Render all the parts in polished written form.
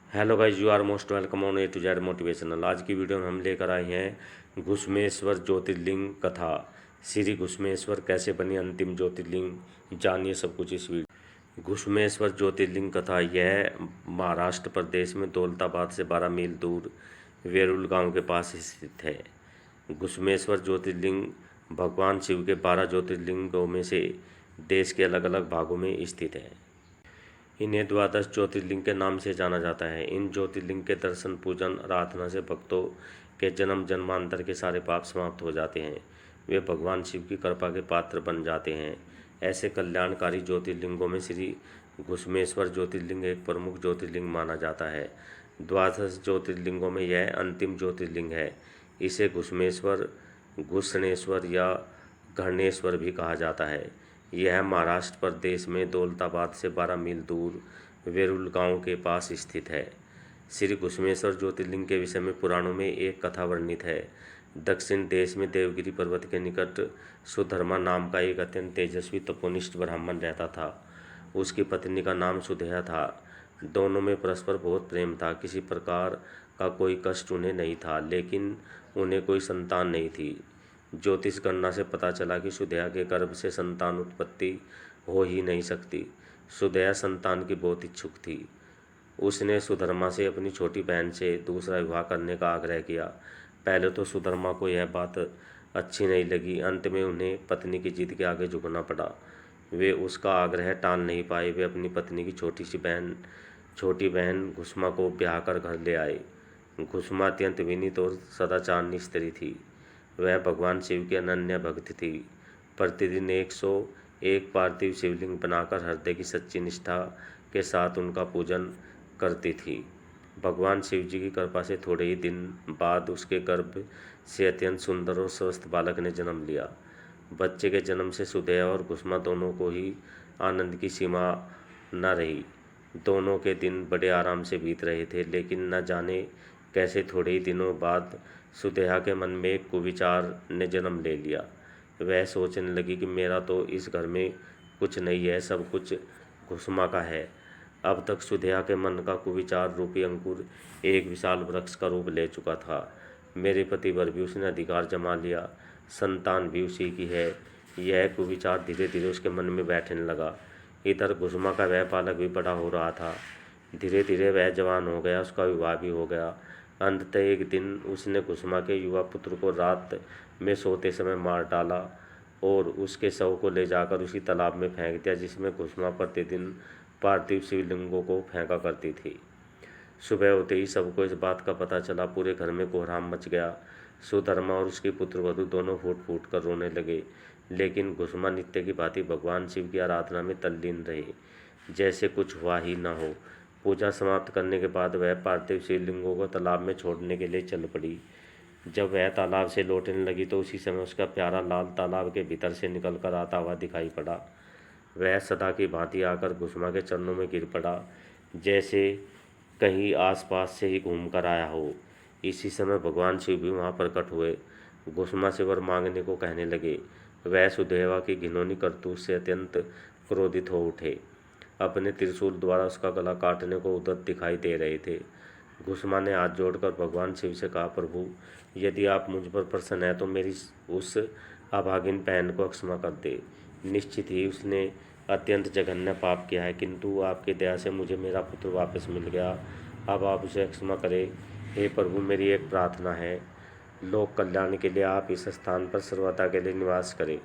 Hello guys, you are most welcome on A to Z motivational. आज की video में हम लेकर आए हैं घुसमेश्वर ज्योतिर्लिंग कथा। श्री घुसमेश्वर कैसे बनी अंतिम ज्योतिर्लिंग, जानिए सब कुछ इस वीडियो। घुसमेश्वर ज्योतिर्लिंग कथा यह महाराष्ट्र प्रदेश में दौलताबाद से 12 मील दूर वेरुल गांव के पास स्थित है। घुसमेश्वर ज्योतिर्लिंग भगवान शिव के 12 ज्योतिर्लिंगों में से देश के अलग अलग भागों में स्थित है। इन्हें द्वादश ज्योतिर्लिंग के नाम से जाना जाता है। इन ज्योतिर्लिंग के दर्शन, पूजन, आराधना से भक्तों के जन्म जन्मांतर के सारे पाप समाप्त हो जाते हैं। वे भगवान शिव की कृपा के पात्र बन जाते हैं। ऐसे कल्याणकारी ज्योतिर्लिंगों में श्री घुसमेश्वर ज्योतिर्लिंग एक प्रमुख ज्योतिर्लिंग माना जाता है। द्वादश ज्योतिर्लिंगों में यह अंतिम ज्योतिर्लिंग है। इसे घुसमेश्वर, घुसणेश्वर या घर्णेश्वर भी कहा जाता है। यह महाराष्ट्र प्रदेश में दौलताबाद से 12 मील दूर वेरुल गांव के पास स्थित है। श्री घुसमेश्वर ज्योतिर्लिंग के विषय में पुराणों में एक कथा वर्णित है। दक्षिण देश में देवगिरी पर्वत के निकट सुधर्मा नाम का एक अत्यंत तेजस्वी तपोनिष्ठ ब्राह्मण रहता था। उसकी पत्नी का नाम सुधेया था। दोनों में परस्पर बहुत प्रेम था। किसी प्रकार का कोई कष्ट उन्हें नहीं था, लेकिन उन्हें कोई संतान नहीं थी। ज्योतिष गणना से पता चला कि सुधेया के गर्भ से संतान उत्पत्ति हो ही नहीं सकती। सुधेया संतान की बहुत इच्छुक थी। उसने सुधर्मा से अपनी छोटी बहन से दूसरा विवाह करने का आग्रह किया। पहले तो सुधर्मा को यह बात अच्छी नहीं लगी। अंत में उन्हें पत्नी की जिद के आगे झुकना पड़ा। वे उसका आग्रह टाल नहीं पाए। वे अपनी पत्नी की छोटी बहन घुसमा को ब्याह कर घर ले आए। घुसमा अत्यंत विनीत और सदाचारणी स्त्री थी। वह भगवान शिव की अनन्य भक्त थी। प्रतिदिन 101 पार्थिव शिवलिंग बनाकर हृदय की सच्ची निष्ठा के साथ उनका पूजन करती थी। भगवान शिव जी की कृपा से थोड़े ही दिन बाद उसके गर्भ से अत्यंत सुंदर और स्वस्थ बालक ने जन्म लिया। बच्चे के जन्म से सुधेया और घुसमा दोनों को ही आनंद की सीमा न रही। दोनों के दिन बड़े आराम से बीत रहे थे, लेकिन न जाने कैसे थोड़े ही दिनों बाद सुधेया के मन में एक कुविचार ने जन्म ले लिया। वह सोचने लगी कि मेरा तो इस घर में कुछ नहीं है, सब कुछ घुसमा का है। अब तक सुधेया के मन का कुविचार रूपी अंकुर एक विशाल वृक्ष का रूप ले चुका था। मेरे पति पर भी उसने अधिकार जमा लिया, संतान भी उसी की है। यह कुविचार धीरे धीरे उसके मन में बैठने लगा। इधर घुसमा का वह बालक भी बड़ा हो रहा था। धीरे धीरे वह जवान हो गया, उसका विवाह भी हो गया। अंततः एक दिन उसने घुसमा के युवा पुत्र को रात में सोते समय मार डाला और उसके शव को ले जाकर उसी तालाब में फेंक दिया जिसमें घुसमा प्रतिदिन पार्थिव शिवलिंगों को फेंका करती थी। सुबह होते ही सबको इस बात का पता चला। पूरे घर में कोहराम मच गया। सुधर्मा और उसकी पुत्रवधू दोनों फूट फूट कर रोने लगे, लेकिन घुसमा नित्य की भांति भगवान शिव की आराधना में तल्लीन रहे, जैसे कुछ हुआ ही न हो। पूजा समाप्त करने के बाद वह पार्थिव शिवलिंगों को तालाब में छोड़ने के लिए चल पड़ी। जब वह तालाब से लौटने लगी तो उसी समय उसका प्यारा लाल तालाब के भीतर से निकल कर आता हुआ दिखाई पड़ा। वह सदा की भांति आकर घुसमा के चरणों में गिर पड़ा, जैसे कहीं आसपास से ही घूम कर आया हो। इसी समय भगवान शिव भी वहाँ प्रकट हुए। घुसमा से वर मांगने को कहने लगे। वह सुधेवा की घिनौनी करतूत से अत्यंत क्रोधित हो उठे। अपने त्रिशूल द्वारा उसका गला काटने को उद्यत दिखाई दे रहे थे। घुसमा ने हाथ जोड़कर भगवान शिव से कहा, प्रभु, यदि आप मुझ पर प्रसन्न हैं तो मेरी उस अभागिन बहन को क्षमा कर दे। निश्चित ही उसने अत्यंत जघन्य पाप किया है, किंतु आपकी दया से मुझे मेरा पुत्र वापस मिल गया। अब आप उसे क्षमा करें। हे प्रभु, मेरी एक प्रार्थना है, लोक कल्याण के लिए आप इस स्थान पर सर्वदा के लिए निवास करें।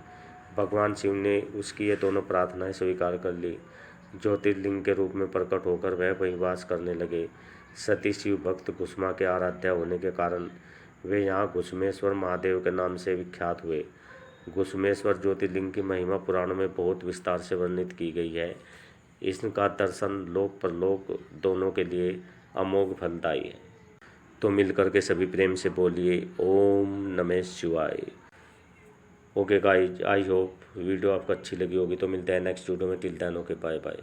भगवान शिव ने उसकी ये दोनों प्रार्थनाएं स्वीकार कर ली। ज्योतिर्लिंग के रूप में प्रकट होकर वह वहीं वास करने लगे। सती शिव भक्त घुसमा के आराध्या होने के कारण वे यहाँ घुसमेश्वर महादेव के नाम से विख्यात हुए। घुसमेश्वर ज्योतिर्लिंग की महिमा पुराणों में बहुत विस्तार से वर्णित की गई है। इसका दर्शन लोक परलोक दोनों के लिए अमोघ फलदायी है। तो मिलकर के सभी प्रेम से बोलिए ओम नमः शिवाय। Okay guys, I hope video आपको अच्छी लगी होगी। तो मिलते हैं नेक्स्ट वीडियो में। Till then okay, bye bye.